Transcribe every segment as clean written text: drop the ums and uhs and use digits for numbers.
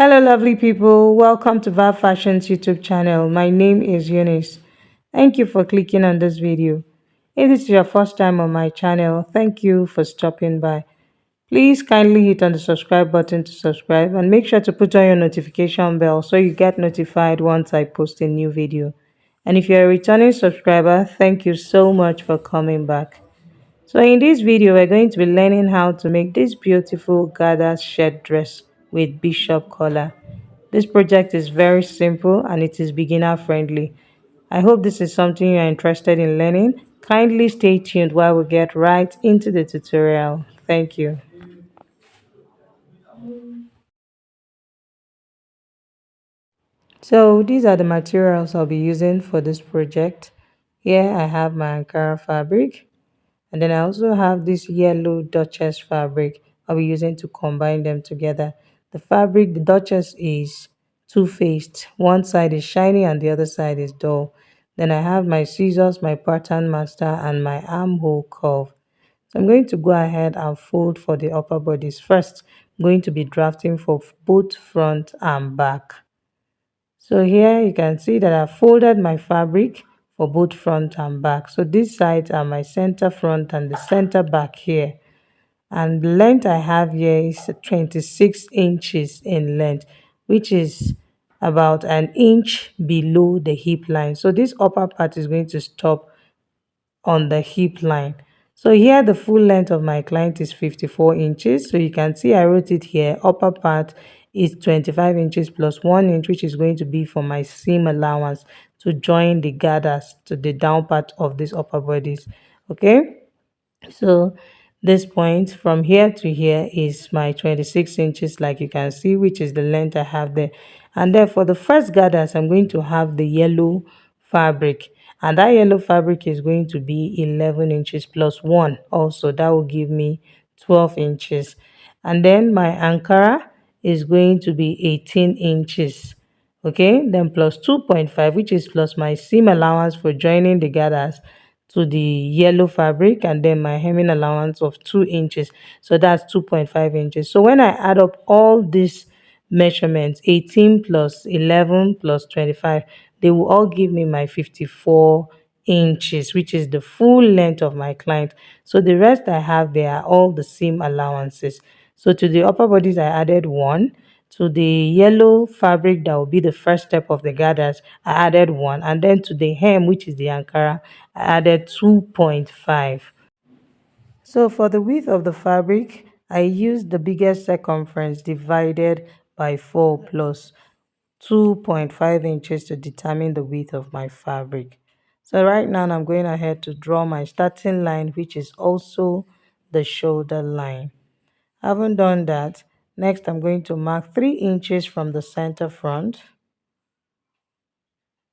Hello, lovely people. Welcome to Vibe Fashion's YouTube channel. My name is Eunice. Thank you for clicking on this video. If this is your first time on my channel, thank you for stopping by. Please kindly hit on the subscribe button to subscribe and make sure to put on your notification bell so you get notified once I post a new video. And if you're a returning subscriber, thank you so much for coming back. So in this video, we're going to be learning how to make this beautiful gathered shirt dress with bishop collar. This project is very simple and it is beginner friendly. I hope this is something you're interested in learning. Kindly stay tuned while we get right into the tutorial. Thank you. So these are the materials I'll be using for this project. Here I have my Ankara fabric. And then I also have this yellow Duchess fabric I'll be using to combine them together. The fabric, the Duchess is two-faced. One side is shiny and the other side is dull. Then I have my scissors, my pattern master, and my armhole curve. So I'm going to go ahead and fold for the upper bodice. First, I'm going to be drafting for both front and back. So here you can see that I folded my fabric for both front and back. So these sides are my center front and the center back here. And the length I have here is 26 inches in length, which is about an inch below the hip line. So this upper part is going to stop on the hip line. So here the full length of my client is 54 inches. So you can see I wrote it here. Upper part is 25 inches plus 1 inch, which is going to be for my seam allowance to join the gathers to the down part of this upper bodies. Okay. So this point from here to here is my 26 inches, like you can see, which is the length I have there. And then for the first gathers, I'm going to have the yellow fabric, and that yellow fabric is going to be 11 inches plus 1 also. That will give me 12 inches. And then my ankara is going to be 18 inches. Okay, then plus 2.5, which is plus my seam allowance for joining the gathers to the yellow fabric, and then my hemming allowance of 2 inches. So that's 2.5 inches. So when I add up all these measurements, 18 plus 11 plus 25, they will all give me my 54 inches, which is the full length of my client. So the rest I have there are all the seam allowances. So to the upper bodies I added 1. To the yellow fabric that will be the first step of the gathers, I added 1. And then to the hem, which is the ankara, I added 2.5. So for the width of the fabric, I used the biggest circumference divided by 4 plus 2.5 inches to determine the width of my fabric. So right now I'm going ahead to draw my starting line, which is also the shoulder line. Having done that, next I'm going to mark 3 inches from the center front.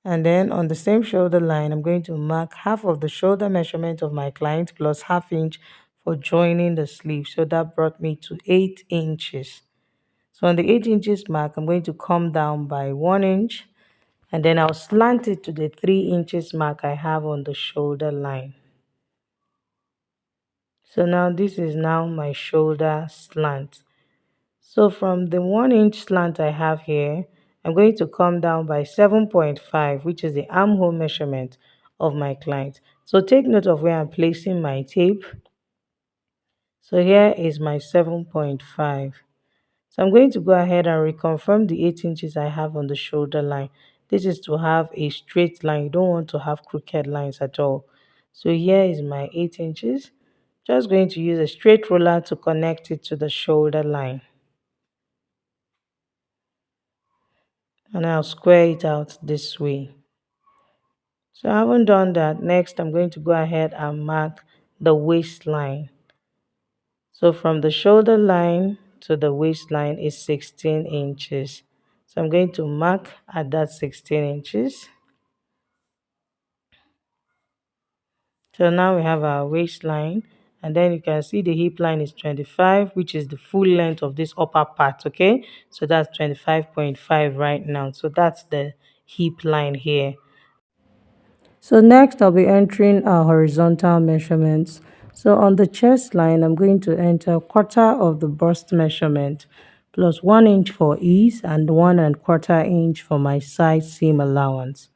And then on the same shoulder line, I'm going to mark half of the shoulder measurement of my client plus half inch for joining the sleeve. So that brought me to 8 inches. So on the 8 inches mark, I'm going to come down by 1 inch, and then I'll slant it to the 3 inches mark I have on the shoulder line. So now this is now my shoulder slant. So from the 1 inch slant I have here, I'm going to come down by 7.5, which is the armhole measurement of my client. So take note of where I'm placing my tape. So here is my 7.5. So I'm going to go ahead and reconfirm the 8 inches I have on the shoulder line. This is to have a straight line. You don't want to have crooked lines at all. So here is my 8 inches. Just going to use a straight ruler to connect it to the shoulder line. And I'll square it out this way. So I haven't done that. Next, I'm going to go ahead and mark the waistline. So from the shoulder line to the waistline is 16 inches. So I'm going to mark at that 16 inches. So now we have our waistline, and then you can see the hip line is 25, which is the full length of this upper part. Okay, so that's 25.5 right now. So that's the hip line here. So next I'll be entering our horizontal measurements. So on the chest line, I'm going to enter quarter of the bust measurement plus 1 inch for ease and 1 1/4 inch for my side seam allowance.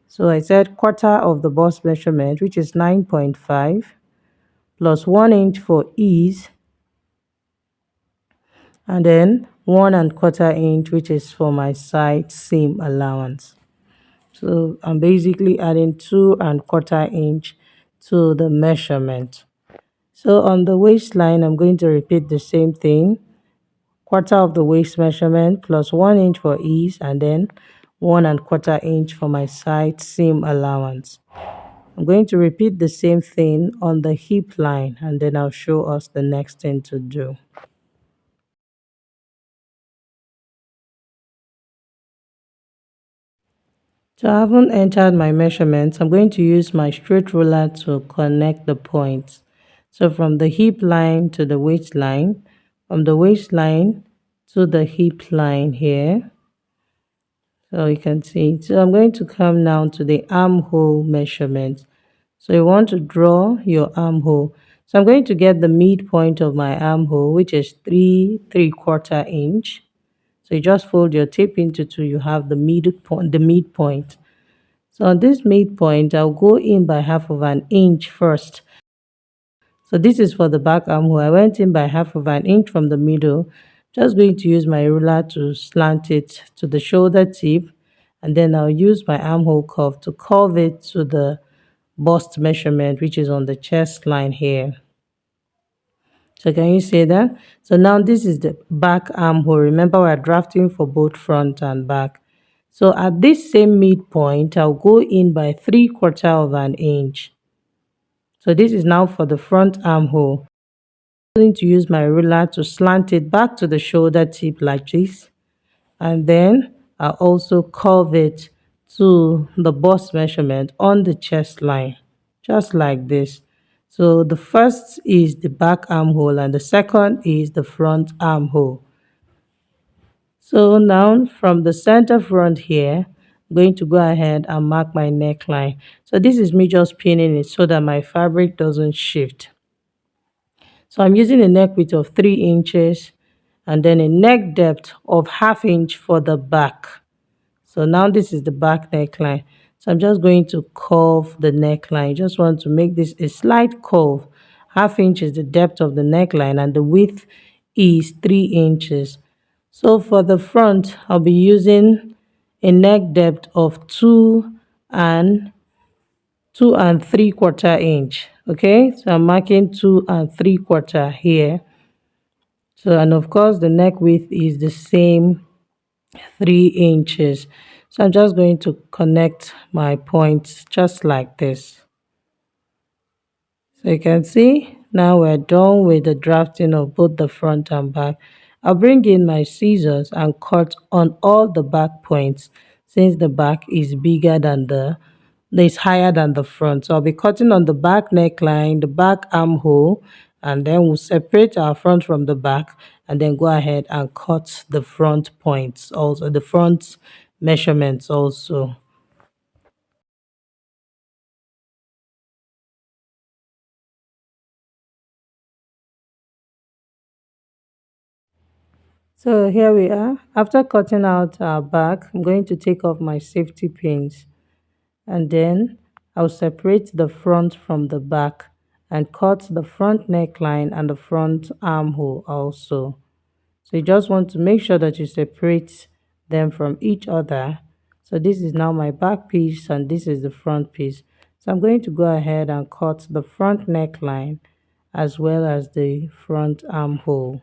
So I said quarter of the bust measurement, which is 9.5, plus 1 inch for ease, and then 1 1/4 inch, which is for my side seam allowance. So I'm basically adding 2 1/4 inch to the measurement. So on the waistline, I'm going to repeat the same thing. Quarter of the waist measurement plus 1 inch for ease, and then 1 1/4 inch for my side seam allowance. I'm going to repeat the same thing on the hip line, and then I'll show us the next thing to do. So I haven't entered my measurements. I'm going to use my straight ruler to connect the points. So from the hip line to the waistline, from the waistline to the hip line here. So you can see. So I'm going to come now to the armhole measurement. So you want to draw your armhole. So I'm going to get the midpoint of my armhole, which is 3 3/4 inch. So you just fold your tape into two, you have the midpoint. So on this midpoint, I'll go in by half of an inch first. So this is for the back armhole. I went in by half of an inch from the middle. Just going to use my ruler to slant it to the shoulder tip, and then I'll use my armhole curve to curve it to the bust measurement, which is on the chest line here. So can you see that? So now this is the back armhole. Remember, we're drafting for both front and back. So at this same midpoint, I'll go in by 3/4 inch. So this is now for the front armhole. I'm going to use my ruler to slant it back to the shoulder tip like this. And then I'll also curve it to the bust measurement on the chest line, just like this. So the first is the back armhole and the second is the front armhole. So now from the center front here, I'm going to go ahead and mark my neckline. So this is me just pinning it so that my fabric doesn't shift. So I'm using a neck width of 3 inches and then a neck depth of ½ inch for the back. So now this is the back neckline. So I'm just going to curve the neckline. Just want to make this a slight curve. ½ inch is the depth of the neckline and the width is 3 inches. So for the front, I'll be using a neck depth of 2 and 3/4 inch. Okay, so I'm marking 2 and 3/4 here. So, and of course the neck width is the same, 3 inches. So I'm just going to connect my points just like this. So you can see now we're done with the drafting of both the front and back. I'll bring in my scissors and cut on all the back points since the back is bigger than is higher than the front. So I'll be cutting on the back neckline, the back armhole, and then we'll separate our front from the back and then go ahead and cut the front points, also the front measurements also. So here we are. After cutting out our back, I'm going to take off my safety pins, and then I'll separate the front from the back and cut the front neckline and the front armhole also. So you just want to make sure that you separate them from each other. So this is now my back piece and this is the front piece. So I'm going to go ahead and cut the front neckline as well as the front armhole.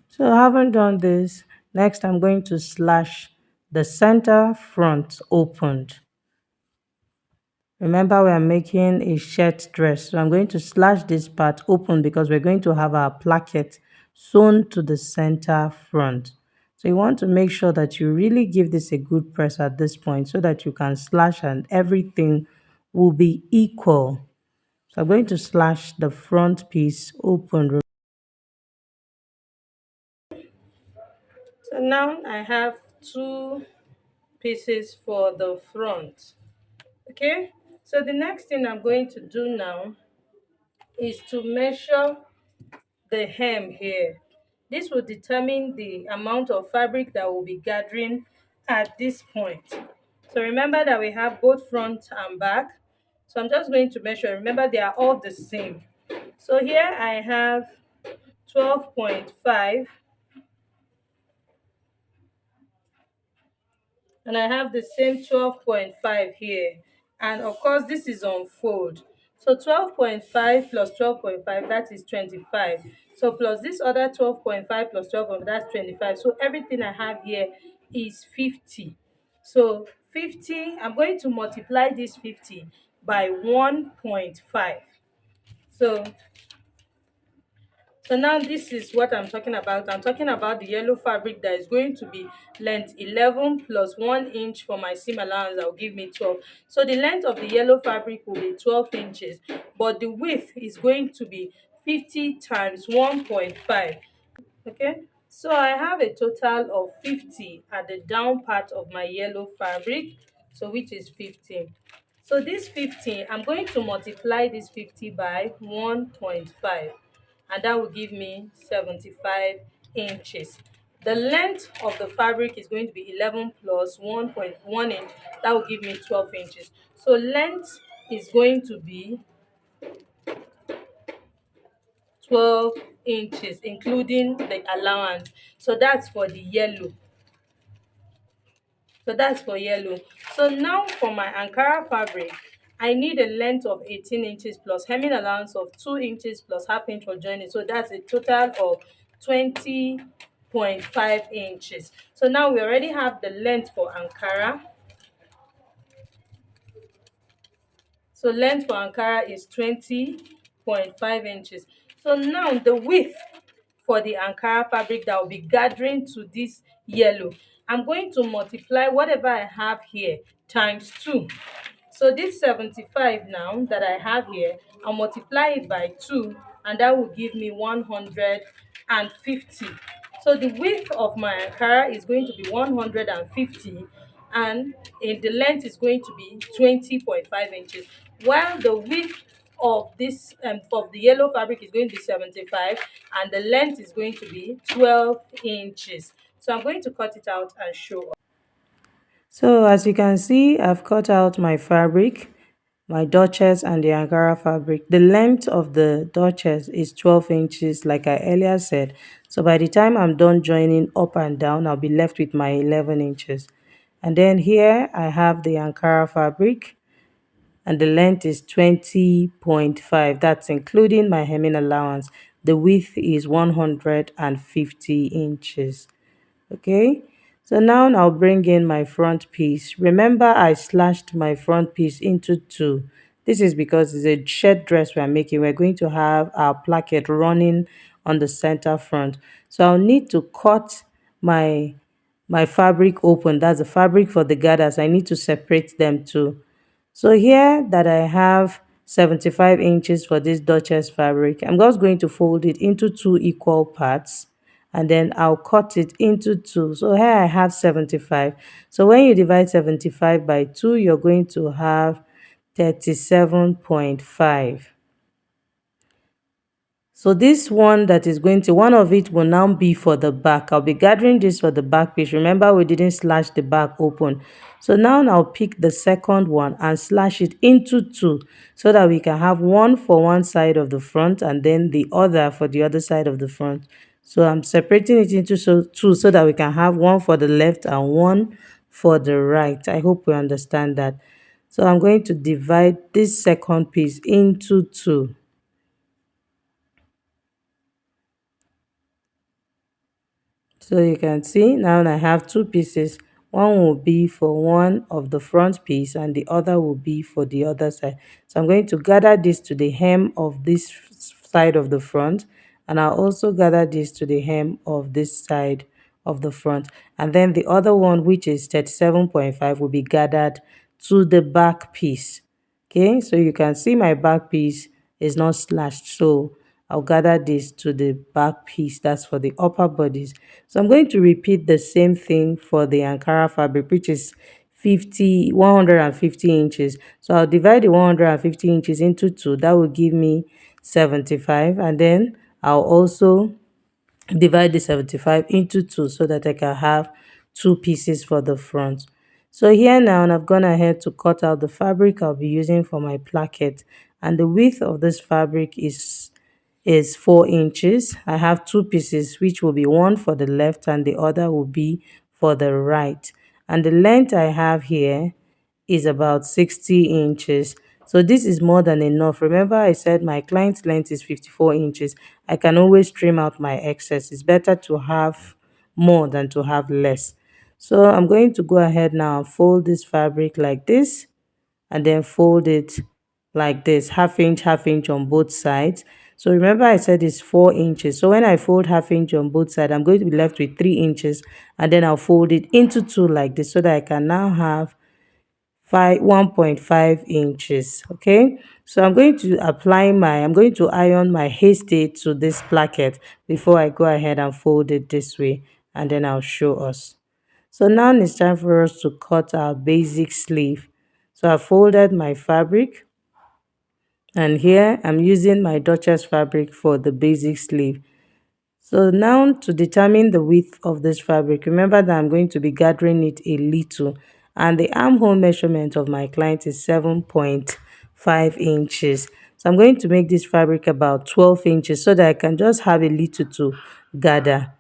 So I haven't done this. Next, I'm going to slash the center front opened. Remember, we are making a shirt dress. So I'm going to slash this part open because we're going to have our placket sewn to the center front. So you want to make sure that you really give this a good press at this point so that you can slash and everything will be equal. So I'm going to slash the front piece open. So now I have two pieces for the front. Okay, so the next thing I'm going to do now is to measure the hem here. This will determine the amount of fabric that we'll be gathering at this point. So remember that we have both front and back. So I'm just going to measure. Remember, they are all the same. So here I have 12.5, and I have the same 12.5 here. And of course, this is on fold. So 12.5 plus 12.5, that is 25. So plus this other 12.5 plus 12, that's 25. So everything I have here is 50. So 50, I'm going to multiply this 50 by 1.5. So so now this is what I'm talking about. I'm talking about the yellow fabric that is going to be length 11 plus 1 inch for my seam allowance. That will give me 12. So the length of the yellow fabric will be 12 inches, but the width is going to be 50 times 1.5. Okay, so I have a total of 50 at the down part of my yellow fabric, so which is 15. So this 15, I'm going to multiply this 50 by 1.5, and that will give me 75 inches. The length of the fabric is going to be 11 plus 1.1 inch, that will give me 12 inches. So length is going to be 12 inches, including the allowance. So that's for the yellow. So that's for yellow. So now for my Ankara fabric, I need a length of 18 inches plus hemming allowance of 2 inches plus half inch for joining. So that's a total of 20.5 inches. So now we already have the length for Ankara. So length for Ankara is 20.5 inches. So now the width for the Ankara fabric that will be gathering to this yellow, I'm going to multiply whatever I have here times 2. So this 75 now that I have here, I'll multiply it by 2, and that will give me 150. So the width of my Ankara is going to be 150, and the length is going to be 20.5 inches, while the width of the yellow fabric is going to be 75, and the length is going to be 12 inches. So I'm going to cut it out and show. So as you can see, I've cut out my fabric, my Duchess and the Ankara fabric. The length of the Duchess is 12 inches, like I earlier said. So by the time I'm done joining up and down, I'll be left with my 11 inches. And then here I have the Ankara fabric, and the length is 20.5. That's including my hemming allowance. The width is 150 inches. Okay, so now I'll bring in my front piece. Remember, I slashed my front piece into two. This is because it's a shirt dress we're making. We're going to have our placket running on the center front. So I'll need to cut my fabric open. That's the fabric for the gathers. I need to separate them too. So here that I have 75 inches for this Duchess fabric, I'm just going to fold it into two equal parts, and then I'll cut it into two. So here I have 75. So when you divide 75 by 2, you're going to have 37.5. So this one that is going to, one of it will now be for the back. I'll be gathering this for the back piece. Remember, we didn't slash the back open. So now I'll pick the second one and slash it into two, so that we can have one for one side of the front and then the other for the other side of the front. So I'm separating it into two so that we can have one for the left and one for the right. I hope we understand that. So I'm going to divide this second piece into two. So you can see now I have two pieces. One will be for one of the front piece and the other will be for the other side. So I'm going to gather this to the hem of this side of the front, and I'll also gather this to the hem of this side of the front. And then the other one, which is 37.5, will be gathered to the back piece. Okay, so you can see my back piece is not slashed, so I'll gather this to the back piece. That's for the upper bodies. So I'm going to repeat the same thing for the Ankara fabric, which is 150 inches. So I'll divide the 150 inches into two. That will give me 75, and then I'll also divide the 75 into two so that I can have two pieces for the front. So here now I've gone ahead to cut out the fabric I'll be using for my placket, and the width of this fabric is 4 inches. I have two pieces, which will be one for the left and the other will be for the right. And the length I have here is about 60 inches. So this is more than enough. Remember, I said my client's length is 54 inches. I can always trim out my excess. It's better to have more than to have less. So I'm going to go ahead now and fold this fabric like this, and then fold it like this, half inch on both sides. So remember I said it's 4 inches. So when I fold half inch on both sides, I'm going to be left with 3 inches, and then I'll fold it into two like this so that I can now have 1.5 inches. Okay, so I'm going to iron my hasty to this placket before I go ahead and fold it this way, and then I'll show us. So now it's time for us to cut our basic sleeve. So I folded my fabric, and here I'm using my Duchess fabric for the basic sleeve. So now to determine the width of this fabric, remember that I'm going to be gathering it a little, and the armhole measurement of my client is 7.5 inches. So I'm going to make this fabric about 12 inches so that I can just have a little to gather.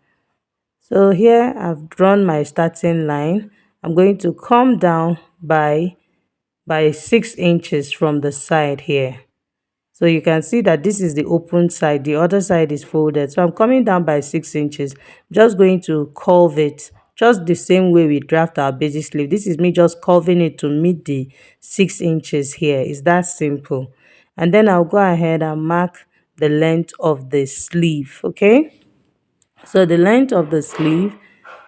So here I've drawn my starting line. I'm going to come down by 6 inches from the side here. So you can see that this is the open side, the other side is folded. So I'm coming down by 6 inches, just going to curve it just the same way we draft our basic sleeve. This is me just curving it to meet the 6 inches here. It's that simple. And then I'll go ahead and mark the length of the sleeve. Okay, so the length of the sleeve,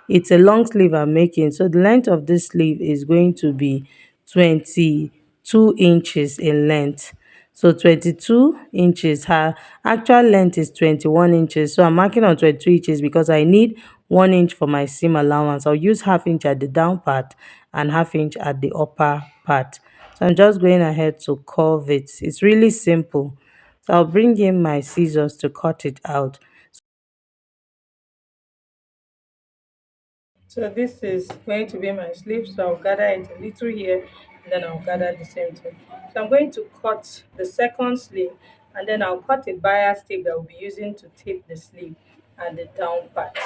it's a long sleeve I'm making. So the length of this sleeve is going to be 22 inches in length. So 22 inches. Her actual length is 21 inches. So I'm marking on 22 inches because I need 1 inch for my seam allowance. I'll use half inch at the down part and half inch at the upper part. So I'm just going ahead to curve it. It's really simple. So I'll bring in my scissors to cut it out. So this is going to be my sleeve. So I'll gather it a little here, and then I'll gather the same thing. So I'm going to cut the second sleeve, and then I'll cut a bias tape that I'll be using to tape the sleeve and the down part.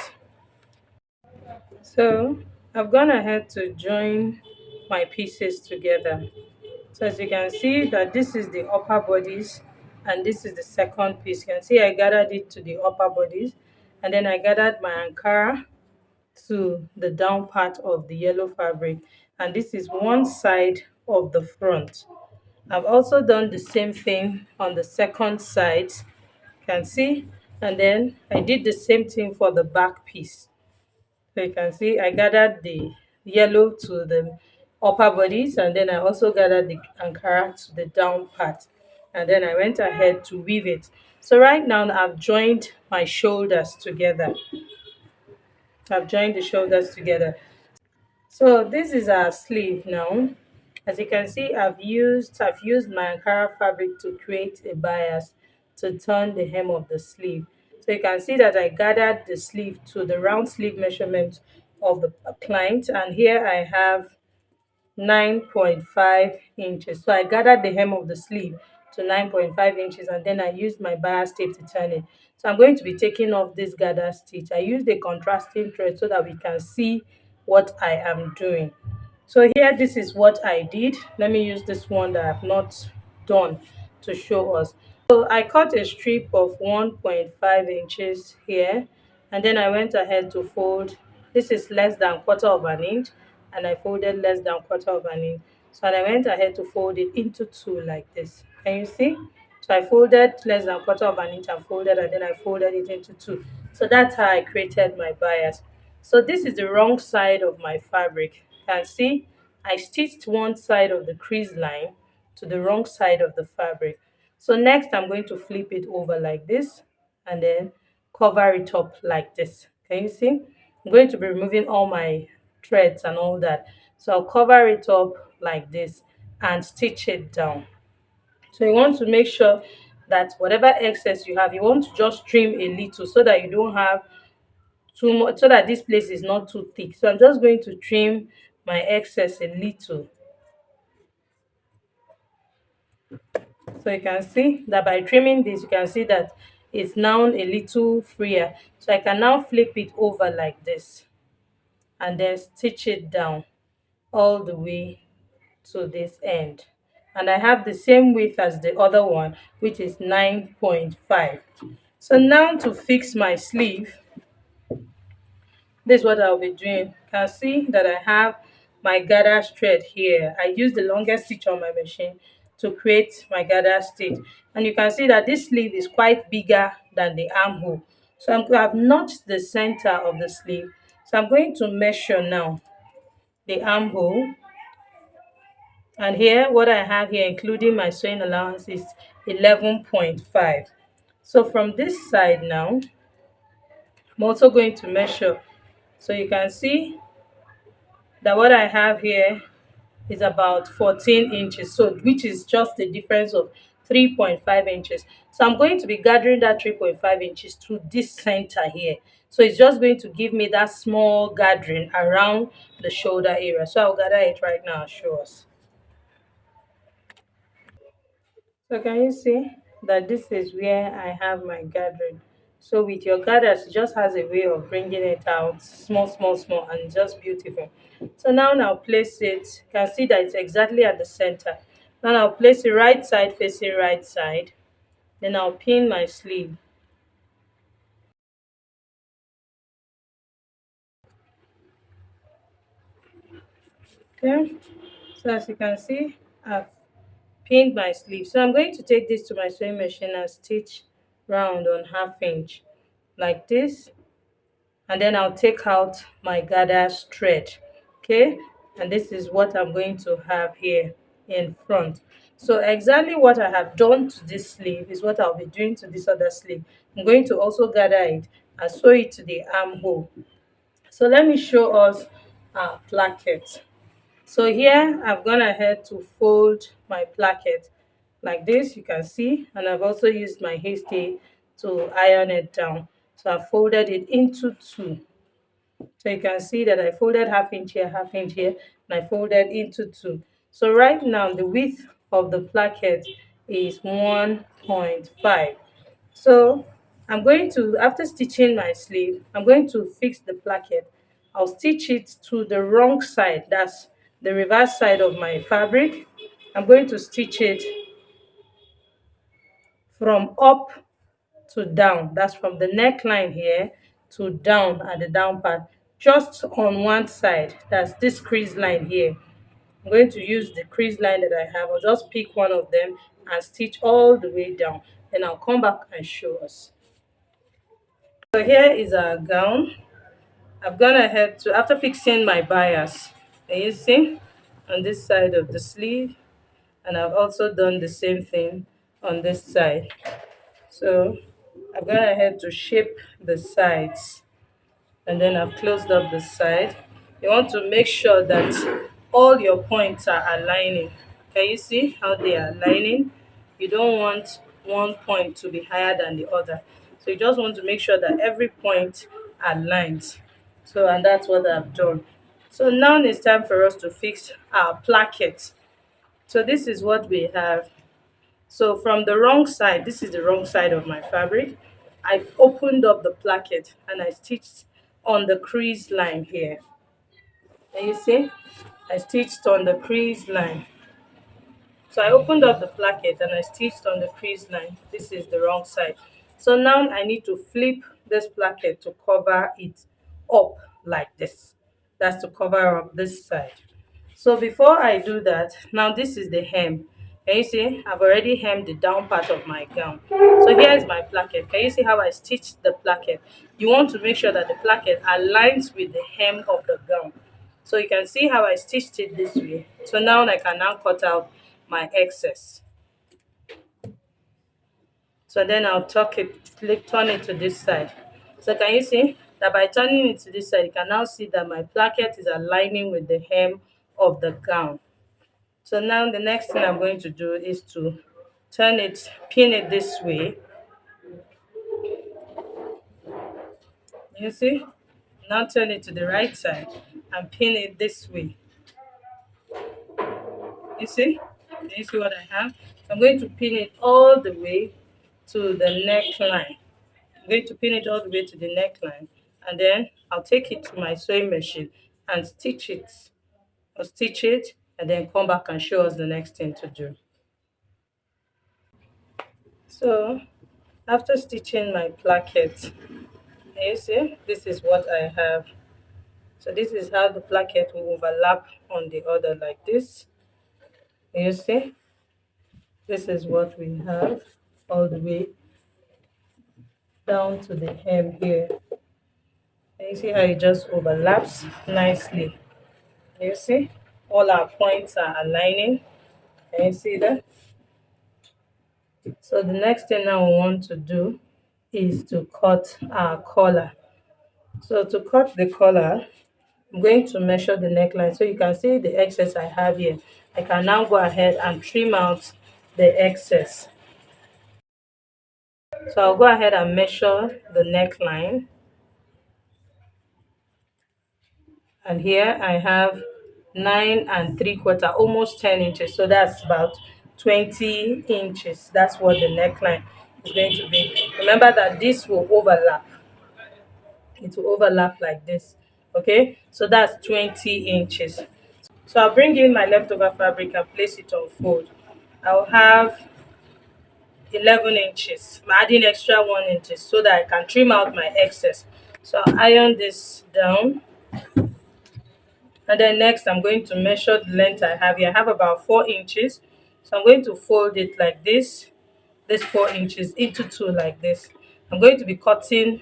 So I've gone ahead to join my pieces together. So as you can see that this is the upper bodice and this is the second piece. You can see I gathered it to the upper bodice, and then I gathered my Ankara to the down part of the yellow fabric, and this is one side of the front. I've also done the same thing on the second side, you can see, and then I did the same thing for the back piece. So you can see I gathered the yellow to the upper bodies, and then I also gathered the Ankara to the down part, and then I went ahead to weave it. So right now I've joined my shoulders together. I've joined the shoulders together. So this is our sleeve now. As you can see, I've used my Ankara fabric to create a bias to turn the hem of the sleeve. So you can see that I gathered the sleeve to the round sleeve measurement of the client, and here I have 9.5 inches. So I gathered the hem of the sleeve to 9.5 inches, and then I used my bias tape to turn it. So I'm going to be taking off this gather stitch. I used a contrasting thread so that we can see what I am doing. So here, this is what I did. Let me use this one that I've not done to show us. So I cut a strip of 1.5 inches here, and then I went ahead to fold. This is less than quarter of an inch, and I folded less than quarter of an inch. So I went ahead to fold it into two like this. Can you see? So I folded less than quarter of an inch and folded, and then I folded it into two. So that's how I created my bias. So this is the wrong side of my fabric. You can see I stitched one side of the crease line to the wrong side of the fabric. So next I'm going to flip it over like this, and then cover it up like this. Can you see? I'm going to be removing all my threads and all that. So I'll cover it up like this and stitch it down. So you want to make sure that whatever excess you have, you want to just trim a little so that you don't have too much, so that this place is not too thick. So I'm just going to trim my excess a little. So you can see that by trimming this, you can see that it's now a little freer. So I can now flip it over like this and then stitch it down all the way to this end. And I have the same width as the other one, which is 9.5. So now to fix my sleeve, this is what I'll be doing. You can see that I have my gather thread here. I use the longest stitch on my machine to create my gather stitch. And you can see that this sleeve is quite bigger than the armhole. So I've notched the center of the sleeve. So I'm going to measure now the armhole. And here, what I have here, including my sewing allowance, is 11.5. So from this side now, I'm also going to measure. So you can see that what I have here is about 14 inches, so which is just the difference of 3.5 inches. So I'm going to be gathering that 3.5 inches to this center here. So it's just going to give me that small gathering around the shoulder area. So I'll gather it right now and show us. So can you see that this is where I have my gathering? So with your gathers, it just has a way of bringing it out small, small, small, and just beautiful. So now I'll place it. You can see that it's exactly at the center. Now I'll place it right side facing right side. Then I'll pin my sleeve. Okay. So as you can see, I've pinned my sleeve. So I'm going to take this to my sewing machine and stitch round on 1/2 inch like this, and then I'll take out my gather thread. Okay, and this is what I'm going to have here in front. So exactly what I have done to this sleeve is what I'll be doing to this other sleeve. I'm going to also gather it and sew it to the armhole. So let me show us our placket. So here I've gone ahead to fold my placket like this, you can see, and I've also used my hasty to iron it down. So I folded it into two. So you can see that I folded 1/2 inch here, 1/2 inch here, and I folded into two. So right now the width of the placket is 1.5. So I'm going to, after stitching my sleeve, I'm going to fix the placket. I'll stitch it to the wrong side, that's the reverse side of my fabric. I'm going to stitch it from up to down, that's from the neckline here to down at the down part, just on one side, that's this crease line here. I'm going to use the crease line that I have. I'll just pick one of them and stitch all the way down, then I'll come back and show us. So here is our gown. I've gone ahead to, after fixing my bias, can you see, on this side of the sleeve, and I've also done the same thing on this side. So I've gone ahead to shape the sides, and then I've closed up the side. You want to make sure that all your points are aligning. Can you see how they are aligning? You don't want one point to be higher than the other. So you just want to make sure that every point aligns. So, and that's what I've done. So now it's time for us to fix our placket. So this is what we have. So from the wrong side, this is the wrong side of my fabric. I've opened up the placket and I stitched on the crease line here. Can you see? I stitched on the crease line. So I opened up the placket and I stitched on the crease line. This is the wrong side. So now I need to flip this placket to cover it up like this. That's to cover up this side. So before I do that, now this is the hem. Can you see? I've already hemmed the down part of my gown. So here is my placket. Can you see how I stitched the placket? You want to make sure that the placket aligns with the hem of the gown. So you can see how I stitched it this way. So now I can now cut out my excess. So then I'll turn it to this side. So can you see that by turning it to this side, you can now see that my placket is aligning with the hem of the gown. So now the next thing I'm going to do is to turn it, pin it this way. You see? Now turn it to the right side and pin it this way. You see? Can you see what I have? So I'm going to pin it all the way to the neckline. I'm going to pin it all the way to the neckline, and then I'll take it to my sewing machine and stitch it. I'll stitch it and then come back and show us the next thing to do. So after stitching my placket, you see, this is what I have. So this is how the placket will overlap on the other like this. You see, this is what we have all the way down to the hem here. And you see how it just overlaps nicely. You see, all our points are aligning. Can you see that? So the next thing now we want to do is to cut our collar. So to cut the collar, I'm going to measure the neckline. So you can see the excess I have here. I can now go ahead and trim out the excess. So I'll go ahead and measure the neckline. And here I have 9 3/4, almost 10 inches. So that's about 20 inches. That's what the neckline is going to be. Remember that this will overlap. It will overlap like this. Okay, so that's 20 inches. So I'll bring in my leftover fabric and place it on fold. I'll have 11 inches. I'm adding extra 1 inches so that I can trim out my excess. So I'll iron this down. And then next, I'm going to measure the length I have here. I have about 4 inches. So I'm going to fold it like this 4 inches into two like this. I'm going to be cutting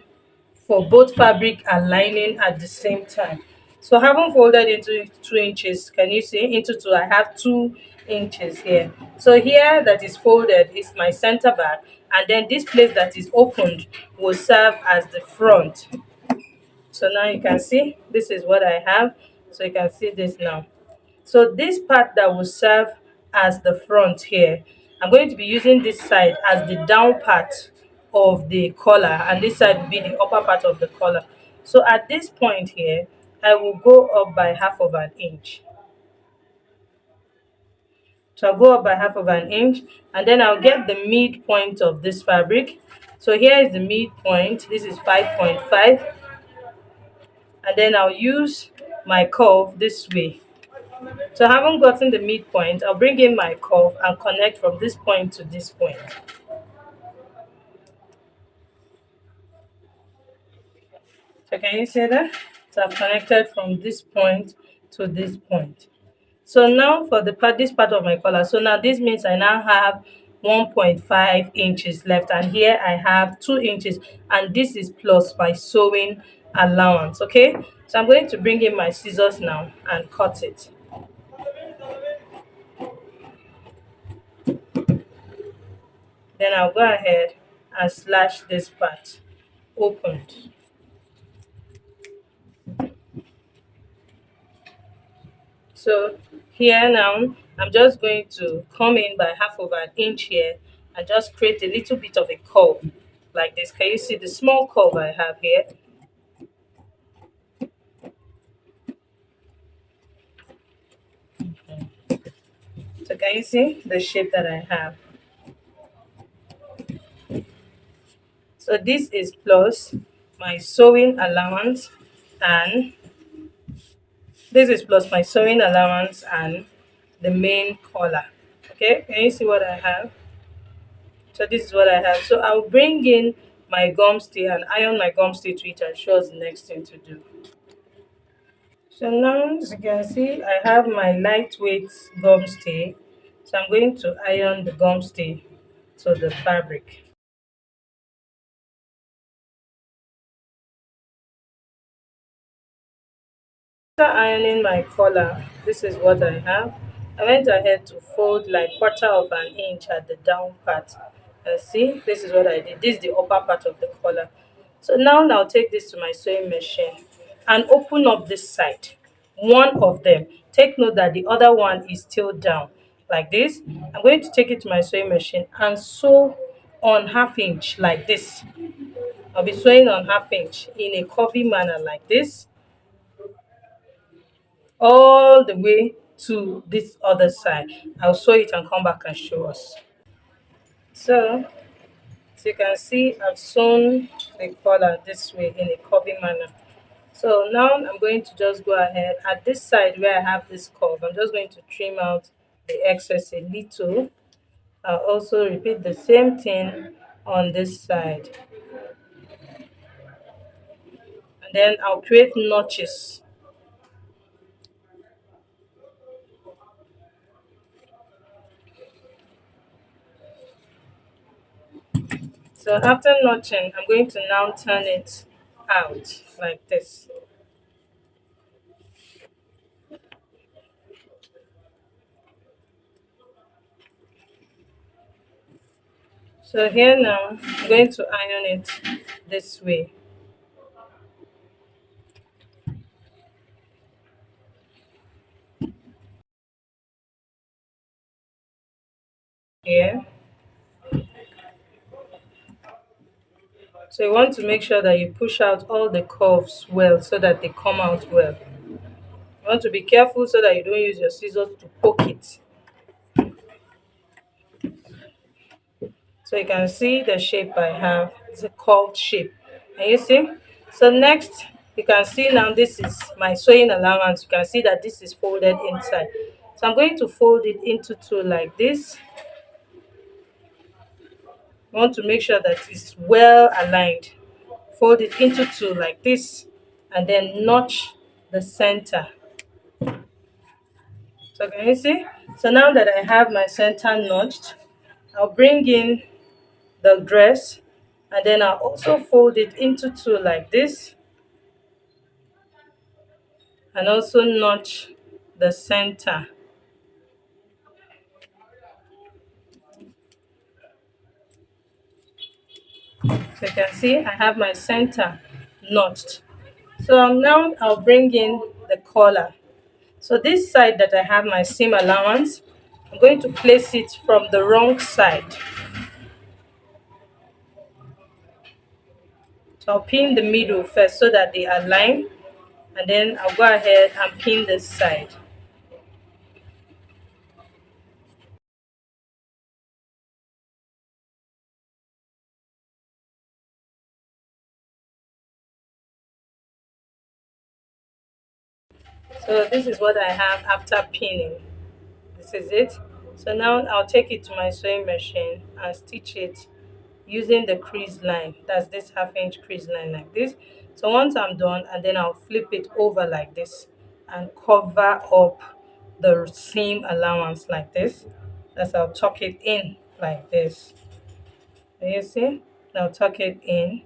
for both fabric and lining at the same time. So having folded into 2 inches, can you see? Into two, I have 2 inches here. So here that is folded is my center back, and then this place that is opened will serve as the front. So now you can see this is what I have. So you can see this now. So this part that will serve as the front here, I'm going to be using this side as the down part of the collar, and this side will be the upper part of the collar. So at this point here, I will go up by half of an inch. So I'll go up by half of an inch, and then I'll get the midpoint of this fabric. So here is the midpoint. This is 5.5, and then I'll use my curve this way. So having gotten the midpoint, I'll bring in my curve and connect from this point to this point. So can you see that? So I've connected from this point to this point. So now for the part, this part of my collar. So now this means I now have 1.5 inches left, and here I have 2 inches, and this is plus my sewing allowance. Okay, so I'm going to bring in my scissors now and cut it. Then I'll go ahead and slash this part opened. So here now, I'm just going to come in by half of an inch here and just create a little bit of a curve like this. Can you see the small curve I have here? So can you see the shape that I have? So this is plus my sewing allowance, and this is plus my sewing allowance and the main collar. Okay, can you see what I have? So this is what I have. So I'll bring in my gum stay and iron my gum stay to it and show us the next thing to do. So now, as you can see, I have my lightweight gum stay. So I'm going to iron the gum stay to the fabric. After ironing my collar, this is what I have. I went ahead to fold like quarter of an inch at the down part. See, this is what I did. This is the upper part of the collar. So now I'll take this to my sewing machine and open up this side. One of them. Take note that the other one is still down. like this. I'm going to take it to my sewing machine and sew on half inch like this. I'll be sewing on half inch in a curvy manner like this, all the way to this other side. I'll sew it and come back and show us. So, as you can see, I've sewn the collar this way in a curvy manner. So now I'm going to just go ahead at this side where I have this curve. I'm just going to trim out the excess a little. I'll also repeat the same thing on this side. And then I'll create notches. So after notching, I'm going to now turn it out like this. So here now, I'm going to iron it this way. Here. So you want to make sure that you push out all the curves well so that they come out well. You want to be careful so that you don't use your scissors to poke it. So you can see the shape I have. It's a curved shape. And you see? So next, you can see now this is my sewing allowance. You can see that this is folded inside. So I'm going to fold it into two like this. You want to make sure that it's well aligned. Fold it into two like this and then notch the center. So can you see? So now that I have my center notched, I'll bring in the dress and then I'll also fold it into two like this and also notch the center. So you can see I have my center notched. So now I'll bring in the collar. So this side that I have my seam allowance, I'm going to place it from the wrong side. So I'll pin the middle first so that they align and then I'll go ahead and pin this side. So this is what I have after pinning. This is it. So now I'll take it to my sewing machine and stitch it using the crease line. That's this half-inch crease line like this. So once I'm done, and then I'll flip it over like this and cover up the seam allowance like this. That's I'll tuck it in like this. Do you see? Now tuck it in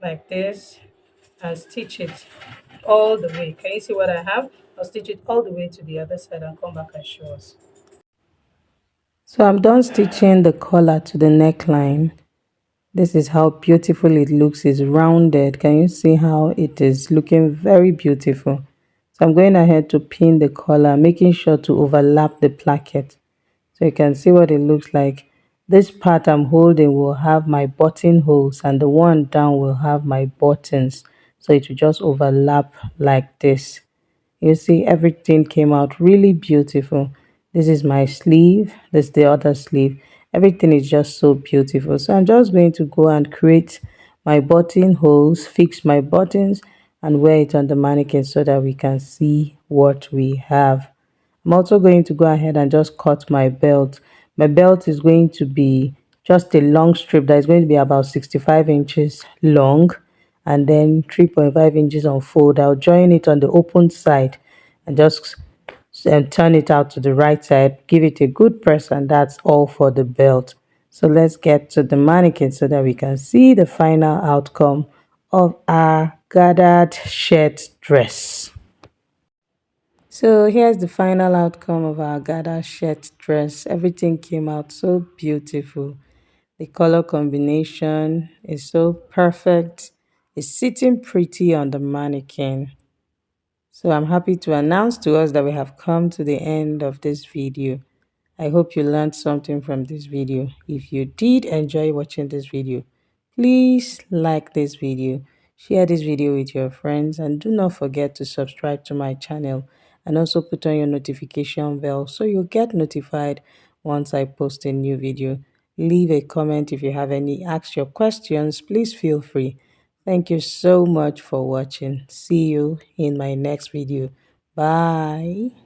like this and stitch it all the way. Can you see what I have? I'll stitch it all the way to the other side and come back and show us. So I'm done stitching the collar to the neckline. This is how beautiful it looks. It's rounded. Can you see how it is looking very beautiful? So I'm going ahead to pin the collar, making sure to overlap the placket. So you can see what it looks like. This part I'm holding will have my buttonholes and the one down will have my buttons. So it will just overlap like this. You see, everything came out really beautiful. This is my sleeve. This is the other sleeve. Everything is just so beautiful. So I'm just going to go and create my buttonholes, fix my buttons, and wear it on the mannequin so that we can see what we have. I'm also going to go ahead and just cut my belt. My belt is going to be just a long strip that is going to be about 65 inches long and then 3.5 inches on fold. I'll join it on the open side and just turn it out to the right side, give it a good press, and that's all for the belt. So let's get to the mannequin so that we can see the final outcome of our gathered shirt dress. So here's the final outcome of our Gada shirt dress. Everything came out so beautiful. The color combination is so perfect. It's sitting pretty on the mannequin. So I'm happy to announce to us that we have come to the end of this video. I hope you learned something from this video. If you did enjoy watching this video, please like this video, share this video with your friends, and do not forget to subscribe to my channel and also put on your notification bell so you'll get notified once I post a new video. Leave a comment if you have any ask your questions. Please feel free. Thank you so much for watching. See you in my next video. Bye.